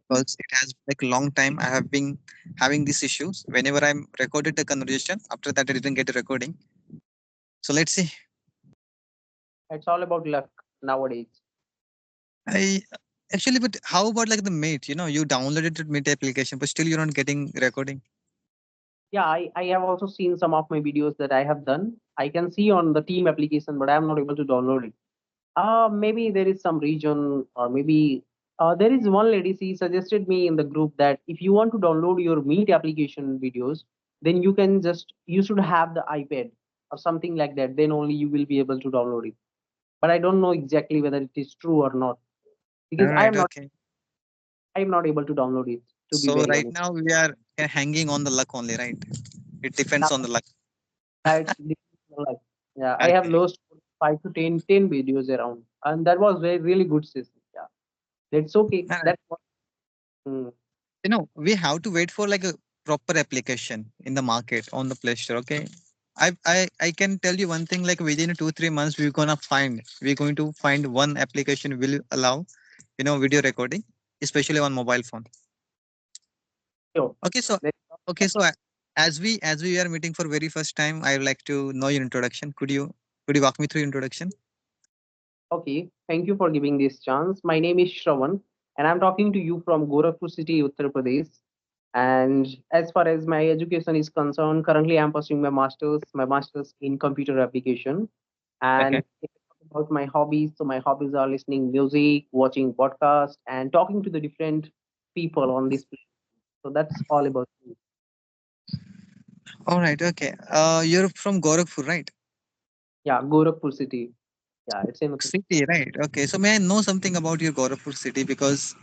because it has like a long time I have been having these issues. Whenever I'm recorded the conversation, after that I didn't get a recording. So let's see. It's all about luck nowadays. I actually, but how about like the Mate? You downloaded the Mate application, but still you're not getting recording. Yeah, I have also seen some of my videos that I have done. I can see on the team application, but I am not able to download it. Maybe there is some region, or maybe there is one lady. She suggested me in the group that if you want to download your Meet application videos, then you should have the iPad or something like that. Then only you will be able to download it. But I don't know exactly whether it is true or not All because right, okay. I am not able to download it. To be So very right honest, now we are hanging on the luck only, right? It depends on the luck. it's like, yeah, I have Okay. lost 5 to 10 videos around, and that was very really good system. Yeah, that's okay. All right. That's what. Mm. We have to wait for like a proper application in the market on the Play Store. Okay. I can tell you one thing, like within 2 3 months we're going to find one application will allow video recording, especially on mobile phone. Sure. Okay, so okay, so as we are meeting for very first time, I would like to know your introduction. Could you walk me through your introduction? Okay, thank you for giving this chance. My name is Shravan, and I'm talking to you from Gorakhpur city, Uttar Pradesh. And as far as my education is concerned, currently I'm pursuing my master's in computer application. Okay. And if I talk about my hobbies, so my hobbies are listening music, watching podcasts, and talking to the different people on this place. So that's all about me. All right. Okay. You're from Gorakhpur, right? Yeah, Gorakhpur city. Yeah, it's in Uttar. City, right? Okay. So may I know something about your Gorakhpur city because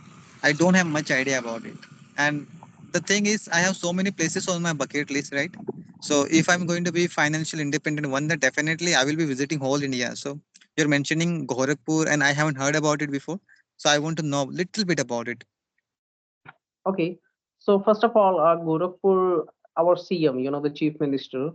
I don't have much idea about it. And the thing is, I have so many places on my bucket list, right? So if I'm going to be financial independent one, then definitely I will be visiting whole India. So you're mentioning Gorakhpur, and I haven't heard about it before. So I want to know little bit about it. Okay. So first of all, Gorakhpur, our CM, the chief minister,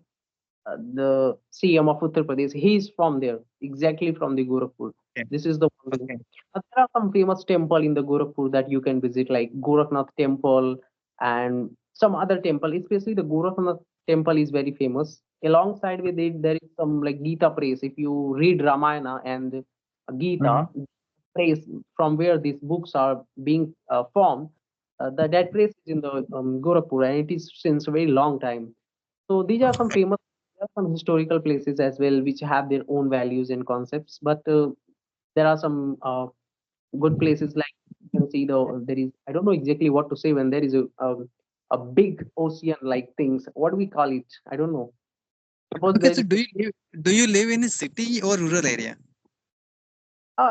the CM of Uttar Pradesh, he is from there, exactly from the Gorakhpur. Okay. This is the one thing. Okay. There are some famous temple in the Gorakhpur that you can visit, like Gorakhnath Temple and some other temple. Especially the Gorakhnath Temple is very famous. Alongside with it, there is some like Gita praise. If you read Ramayana and Mm-hmm. Gita, praise from where these books are being formed, that place is in the Gorakhpur, and it is since a very long time. So these are some famous, there are some historical places as well which have their own values and concepts. But there are some good places like you can see there is, I don't know exactly what to say when there is a big ocean like things. What do we call it? I don't know. Suppose Okay. there So is do you live in a city or rural area?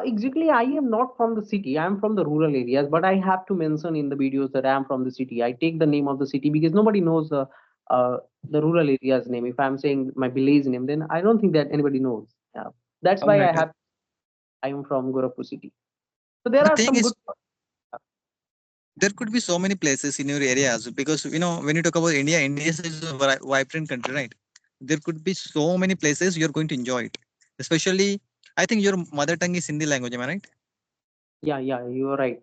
exactly. I am not from the city. I am from the rural areas, but I have to mention in the videos that I am from the city. I take the name of the city because nobody knows uh, the rural area's name. If I'm saying my village name, then I don't think that anybody knows. Yeah. That's All why right. I am from Gorakhpur city. So there The are thing some good. is, there could be so many places in your areas because when you talk about India, India is a vibrant country, right? There could be so many places you're going to enjoy it. Especially, I think your mother tongue is Hindi language, am I right? Yeah, yeah, you are right.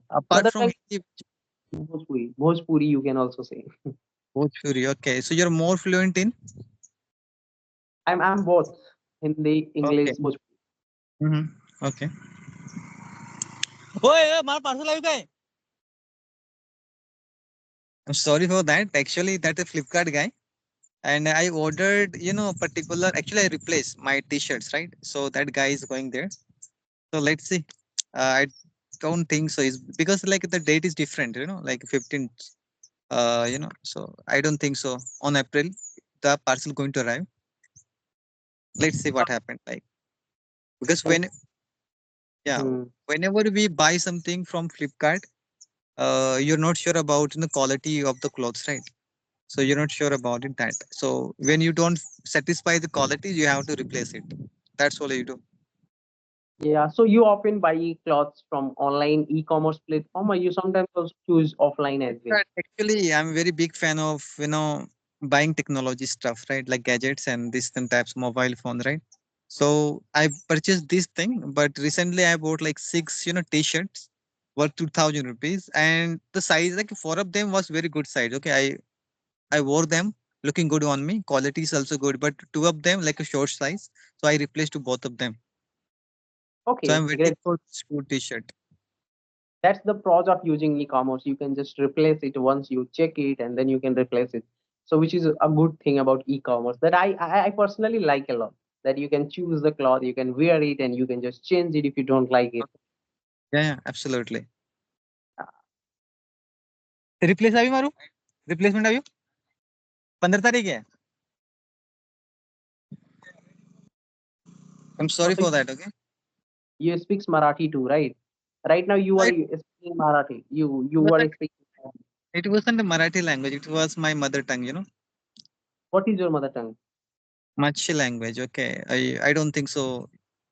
Apart Mother from tongue Hindi, Bhojpuri. Bhojpuri, you can also say. Bhojpuri. Okay, so you're more fluent in. I'm both Hindi, Okay. English, Bhojpuri. Mm-hmm. Okay. ओए हमारा parcel आयु का है? I'm sorry for that. Actually, that is Flipkart guy, and I ordered, particular. Actually, I replaced my T-shirts, right? So that guy is going there. So let's see. I don't think so. Is because like the date is different, like 15th. So I don't think so. On April, the parcel going to arrive. Let's see what happened. Like because And yeah, hmm, whenever we buy something from Flipkart, you're not sure about the quality of the clothes, right? So you're not sure about it that. So when you don't satisfy the quality, you have to replace it. That's all you do. yeah, so you often buy clothes from online e-commerce platform, or you sometimes also choose offline as well. Actually, I'm very big fan of buying technology stuff, right? Like gadgets and this and types of mobile phone, right? So I purchased this thing, but recently I bought like six, t-shirts. worth 2000 rupees, and the size, like four of them was very good size. Okay, I wore them, looking good on me. Quality is also good, but two of them like a short size, so I replaced to both of them. So Okay, I'm waiting great. for school t-shirt. That's the pros of using e-commerce. You can just replace it once you check it, and then you can replace it. So which is a good thing about e-commerce that I personally like a lot. That you can choose the cloth, you can wear it, and you can just change it if you don't like it. Yeah, yeah, absolutely. Replace अभी मारू replacement अभी 15 तारीख है. I'm sorry So for that. Okay. you speak Marathi too, right? Right now you are It, speaking Marathi. You were wasn't speaking. it wasn't a Marathi language. It was my mother tongue. What is your mother tongue? Machi language. Okay. I don't think so.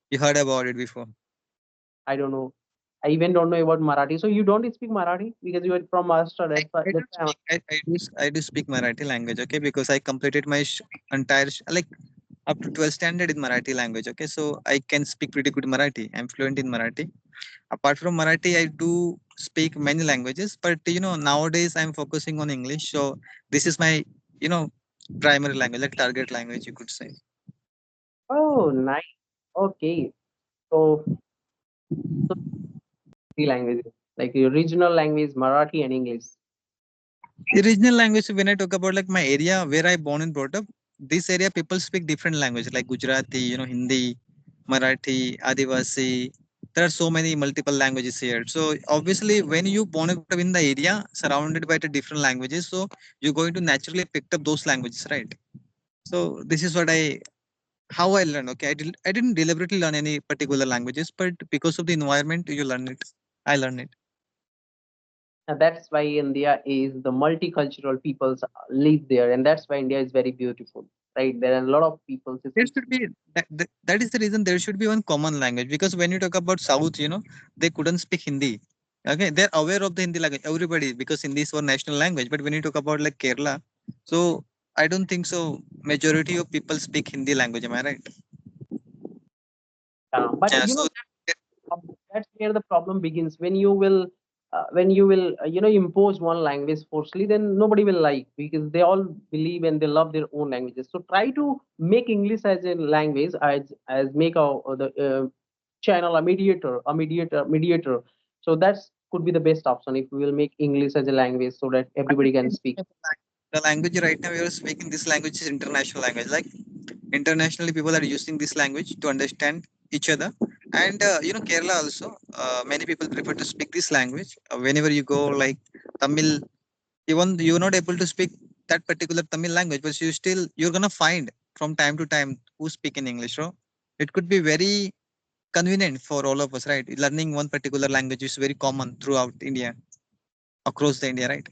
You heard about it before. I don't know. I even don't know about Marathi. So you don't speak Marathi because you are from Maharashtra. I do That's why speak. I do speak Marathi language. Okay, because I completed my entire like up to 12th standard in Marathi language. Okay, so I can speak pretty good Marathi. I'm fluent in Marathi. Apart from Marathi, I do speak many languages, but nowadays I'm focusing on English. So this is my you know primary language, like target language, you could say. oh, nice. Okay. So, so three languages like your regional language, Marathi and English. The regional language, when I talk about like my area where I born and brought up, this area people speak different language like Gujarati, Hindi, Marathi, Adivasi. There are so many multiple languages here. So obviously, when you born and brought up in the area surrounded by the different languages, so you're going to naturally pick up those languages, right? So this is what how I learned. Okay, I didn't deliberately learn any particular languages, but because of the environment, you learn it. I learn it. And that's why India is the multicultural peoples live there, and that's why India is very beautiful, right? There are a lot of people who There speak. should be that is the reason there should be one common language, because when you talk about South, they couldn't speak Hindi. Okay, they're aware of the Hindi language, everybody, because Hindi is our national language. But when you talk about like Kerala, so I don't think so. Majority of people speak Hindi language. Am I right? But Yeah. So that's where the problem begins when you will impose one language forcefully, then nobody will like because they all believe and they love their own languages. So try to make English as a language, as make the channel a mediator. So that's could be the best option if we will make English as a language so that I everybody can think speak. the language right now we are speaking, this language is international language. Like internationally, people are using this language to understand each other. And Kerala also, many people prefer to speak this language. Whenever you go, like Tamil, even you're not able to speak that particular Tamil language, but you're gonna find from time to time who speak in English. So it could be very convenient for all of us, right? Learning one particular language is very common throughout India, across the India, right?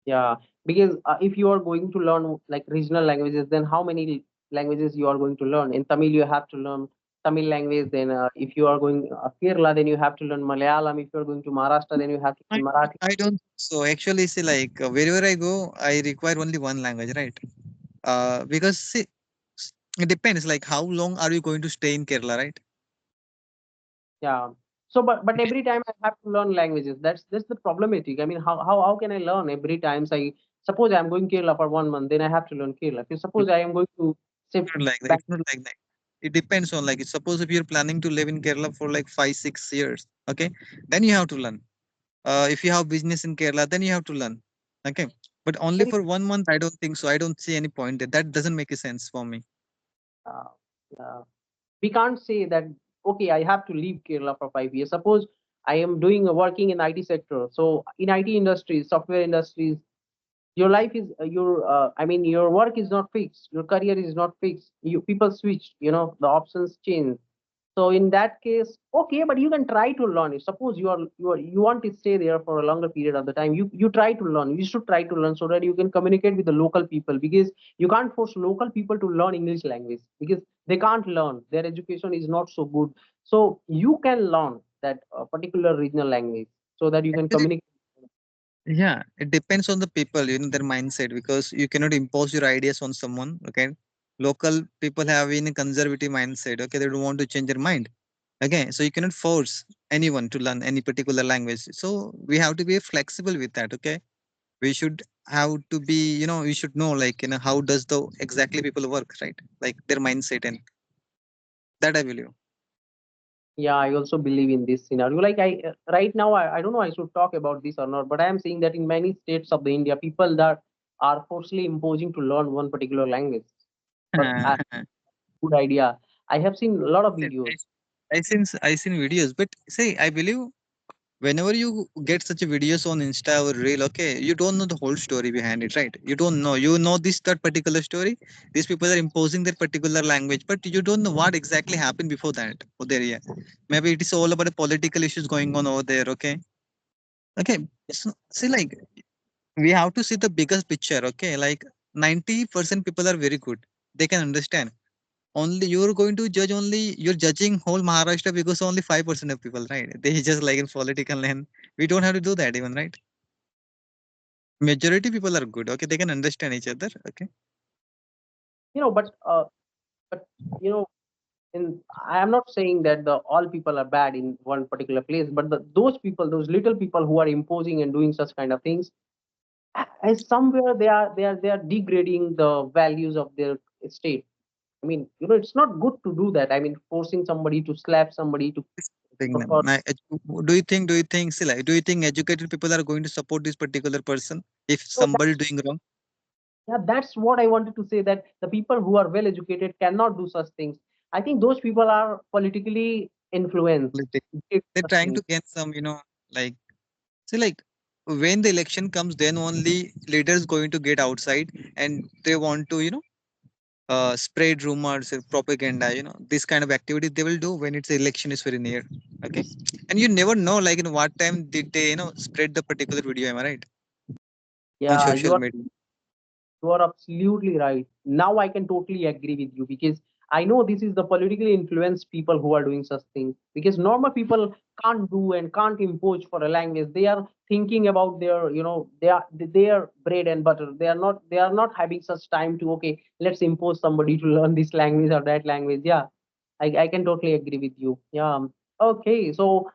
Yeah, because if you are going to learn like regional languages, then how many languages you are going to learn? In Tamil, you have to learn Tamil language. Then, if you are going Kerala, then you have to learn Malayalam. If you are going to Maharashtra, then you have to I, learn Marathi. I don't. So actually, see, like wherever I go, I require only one language, right? Because see, it depends. Like how long are you going to stay in Kerala, right? Yeah. So, but every time I have to learn languages. That's the problematic. I mean, how can I learn every time? I suppose I am going Kerala for 1 month, then I have to learn Kerala. If suppose I am going to say Not like that. back, It's not like that. It depends on, like, suppose if you're planning to live in Kerala for like 5 6 years, okay, then you have to learn. If you have business in Kerala, then you have to learn. Okay, but only very for 1 month, I don't think so. I don't see any point there. That doesn't make a sense for me. uh, uh, we can't say that okay, I have to leave Kerala for 5 years. Suppose I am doing working in IT sector. So in IT industries, software industries, your life is I mean your work is not fixed, your career is not fixed. You people switch, the options change. So in that case, okay, but you can try to learn it. Suppose you want to stay there for a longer period of the time. You try to learn. You should try to learn so that you can communicate with the local people because you can't force local people to learn English language because they can't learn. Their education is not so good. So you can learn that particular regional language so that you can Actually, communicate. yeah, it depends on the people, their mindset, because you cannot impose your ideas on someone. Okay, local people have in a conservative mindset. Okay, they don't want to change their mind. Okay, so you cannot force anyone to learn any particular language. So we have to be flexible with that. Okay, we should have to be, we should know, like, how does the exactly people work, right? Like their mindset, and that I believe. Yeah, I also believe in this scenario. Like right now, I don't know I should talk about this or not, but I am seeing that in many states of the India, people that are forcibly imposing to learn one particular language. But good idea. I have seen a lot of Yes, videos. I seen videos, but say I believe whenever you get such a videos on Insta or Reel, okay, you don't know the whole story behind it, right? You don't know. You know this that particular story. These people are imposing their particular language, but you don't know what exactly happened before that. Oh, there, yeah. Maybe it is all about the political issues going on over there. Okay, okay. So, see, like we have to see the biggest picture. Okay, like 90% people are very good. They can understand. Only you're going to judge, only you're judging whole Maharashtra because only 5% of people, right? They just like in political land. We don't have to do that even, right? Majority people are good. Okay, they can understand each other. Okay. You know, but you know, in I am not saying that the all people are bad in one particular place, but those people, those little people who are imposing and doing such kind of things, as somewhere they are degrading the values of their state. I mean, it's not good to do that. I mean, forcing somebody to slap somebody to Thing then. or Do you think, see, like, do you think educated people are going to support this particular person if so somebody doing wrong? yeah, that's what I wanted to say, that the people who are well educated cannot do such things. I think those people are politically influenced. Politics. They do They're such trying things. to get some, like, see, like, when the election comes, then only leaders going to get outside and they want to, spread rumors, propaganda, this kind of activity they will do when its election is very near. Okay, and you never know, like, in what time did they, spread the particular video. Am I right? On Yeah, social media. you are absolutely right. Now I can totally agree with you, because I know this is the politically influenced people who are doing such things. Because normal people can't do and can't impose for a language. They are thinking about their, their bread and butter. They are not having such time to, okay, let's impose somebody to learn this language or that language. Yeah, I can totally agree with you. Yeah. Okay. So,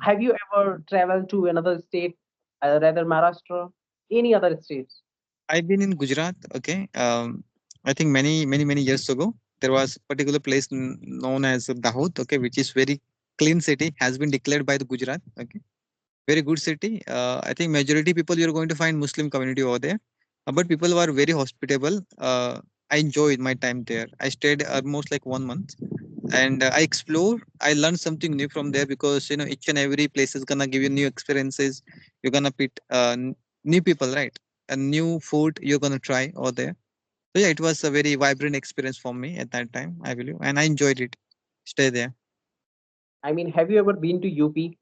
have you ever traveled to another state, rather Maharashtra, any other states? I've been in Gujarat. Okay, I think many years ago there was particular place known as Dahod. Okay, which is very clean city, has been declared by the Gujarat. Okay, very good city. I think majority people you're going to find Muslim community over there, but people were very hospitable. I enjoyed my time there. I stayed almost like 1 month, and I explored. I learned something new from there because each and every place is gonna give you new experiences. You're gonna meet new people, right? And new food you're gonna try over there. So yeah, it was a very vibrant experience for me at that time, I believe, and I enjoyed it. Stay there. I mean, have you ever been to UP?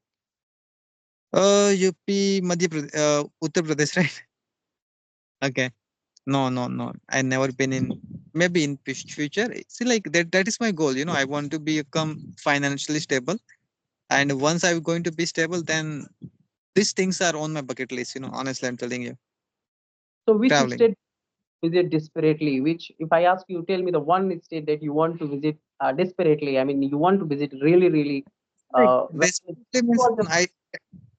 UP, Madhya Pradesh, Uttar Pradesh, right? Okay. No, no, no. I never been in. Maybe in future. See, like that. That is my goal. I want to become financially stable, and once I'm going to be stable, then these things are on my bucket list. Honestly, I'm telling you, So, which traveling. state visit desperately? Which, if I ask you, tell me the one state that you want to visit desperately. I mean, you want to visit really, really. Like When desperately you means are just I.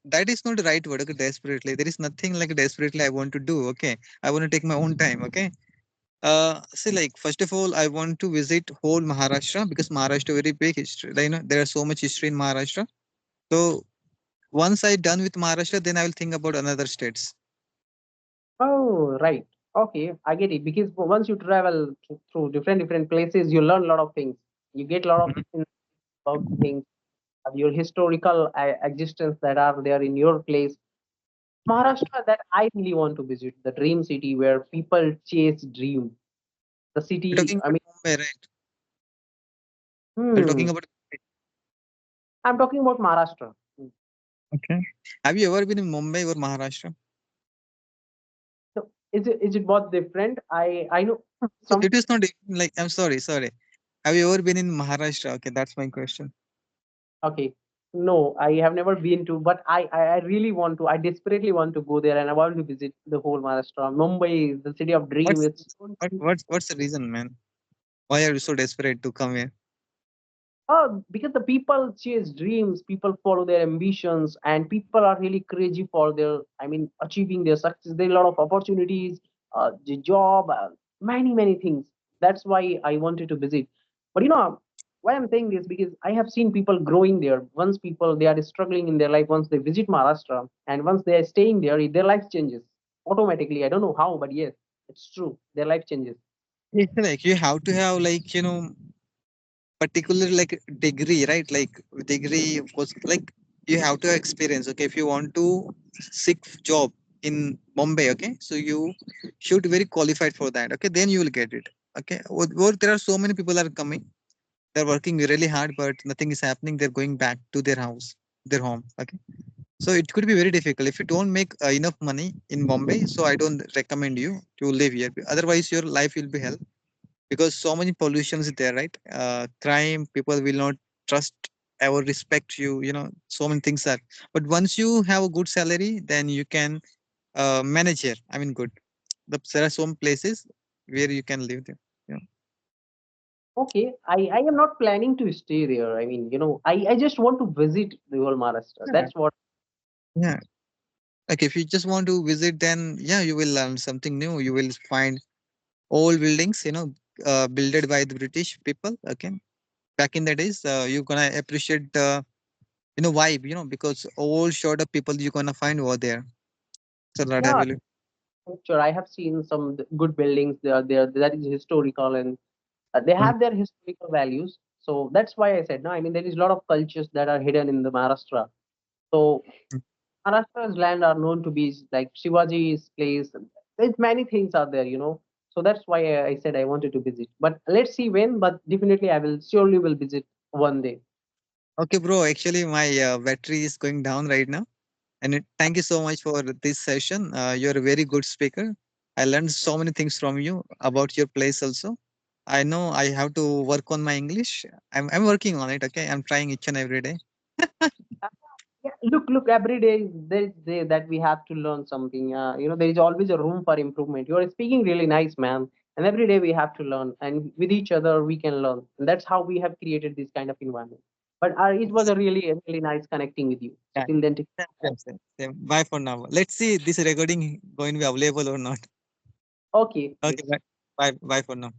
That is not the right word. Okay, desperately. There is nothing like desperately I want to do. Okay, I want to take my own time. Okay. See, like first of all, I want to visit whole Maharashtra because Maharashtra very big history. Like, there are so much history in Maharashtra. So once I done with Maharashtra, then I will think about another states. oh, right. Okay, I get it. Because once you travel through different places, you learn a lot of things. You get a lot of Mhm. things about things, of your historical existence that are there in your place. Maharashtra, that I really want to visit, the dream city where people chase dream. The We're city, talking I about mean, Mumbai, right? We're talking hmm, about. I'm talking about Maharashtra. Okay. Have you ever been in Mumbai or Maharashtra? So is it both different? I know So some. it is not even like, I'm sorry. Have you ever been in Maharashtra? Okay, that's my question. Okay, no, I have never been to, but I really want to. I desperately want to go there, and I want to visit the whole Maharashtra. Mumbai is the city of dream. What's It's what's the reason, man? Why are you so desperate to come here? Because the people chase dreams, people follow their ambitions, and people are really crazy for their, I mean, achieving their success. There are a lot of opportunities, the job, many things. That's why I wanted to visit. But why I'm saying this, because I have seen people growing there. Once people they are struggling in their life, once they visit Maharashtra, and once they are staying there, their life changes automatically. I don't know how, but yes, it's true. Their life changes. It's like you have to have like particular like degree, right? Like degree was like you have to experience. Okay, if you want to seek job in Bombay, okay, so you should be very qualified for that. Okay, then you will get it. Okay, or there are so many people are coming. They're working really hard, but nothing is happening. They're going back to their house, their home. Okay, so it could be very difficult if you don't make enough money in Bombay. So I don't recommend you to live here. Otherwise, your life will be hell because so many pollutions is there, right? Crime, people will not trust or respect you. So many things are. But once you have a good salary, then you can manage here. I mean, good. There are some places where you can live there. Yeah. Okay, I am not planning to stay there. I mean, I just want to visit the whole Maharashtra. Yeah. That's what. Yeah. Like if you just want to visit, then yeah, you will learn something new. You will find old buildings, builded by the British people. Okay, back in the days, you're gonna appreciate the vibe, because all sort of people you're gonna find over there. So that I Yeah, will. sure. I have seen some good buildings there that is historical, and they Mm, have their historical values. So that's why I said no. I mean, there is a lot of cultures that are hidden in the Maharashtra. So mm. Maharashtra's land are known to be like Shivaji's place. There's many things are there. So that's why I said I wanted to visit. But let's see when. But definitely, I will surely will visit one day. Okay, bro. Actually, my battery is going down right now. And thank you so much for this session. You're a very good speaker. I learned so many things from you about your place also. I know I have to work on my English. I'm working on it. Okay, I'm trying each and every day. Yeah, look. Every day there is day that we have to learn something. There is always a room for improvement. You are speaking really nice, man. And every day we have to learn, and with each other we can learn. And that's how we have created this kind of environment. But it was a really nice connecting with you. So Yeah. till then, take care. Same, same, same. Bye for now. Let's see this recording going to be available or not. Okay, Okay, yes. bye. Bye for now.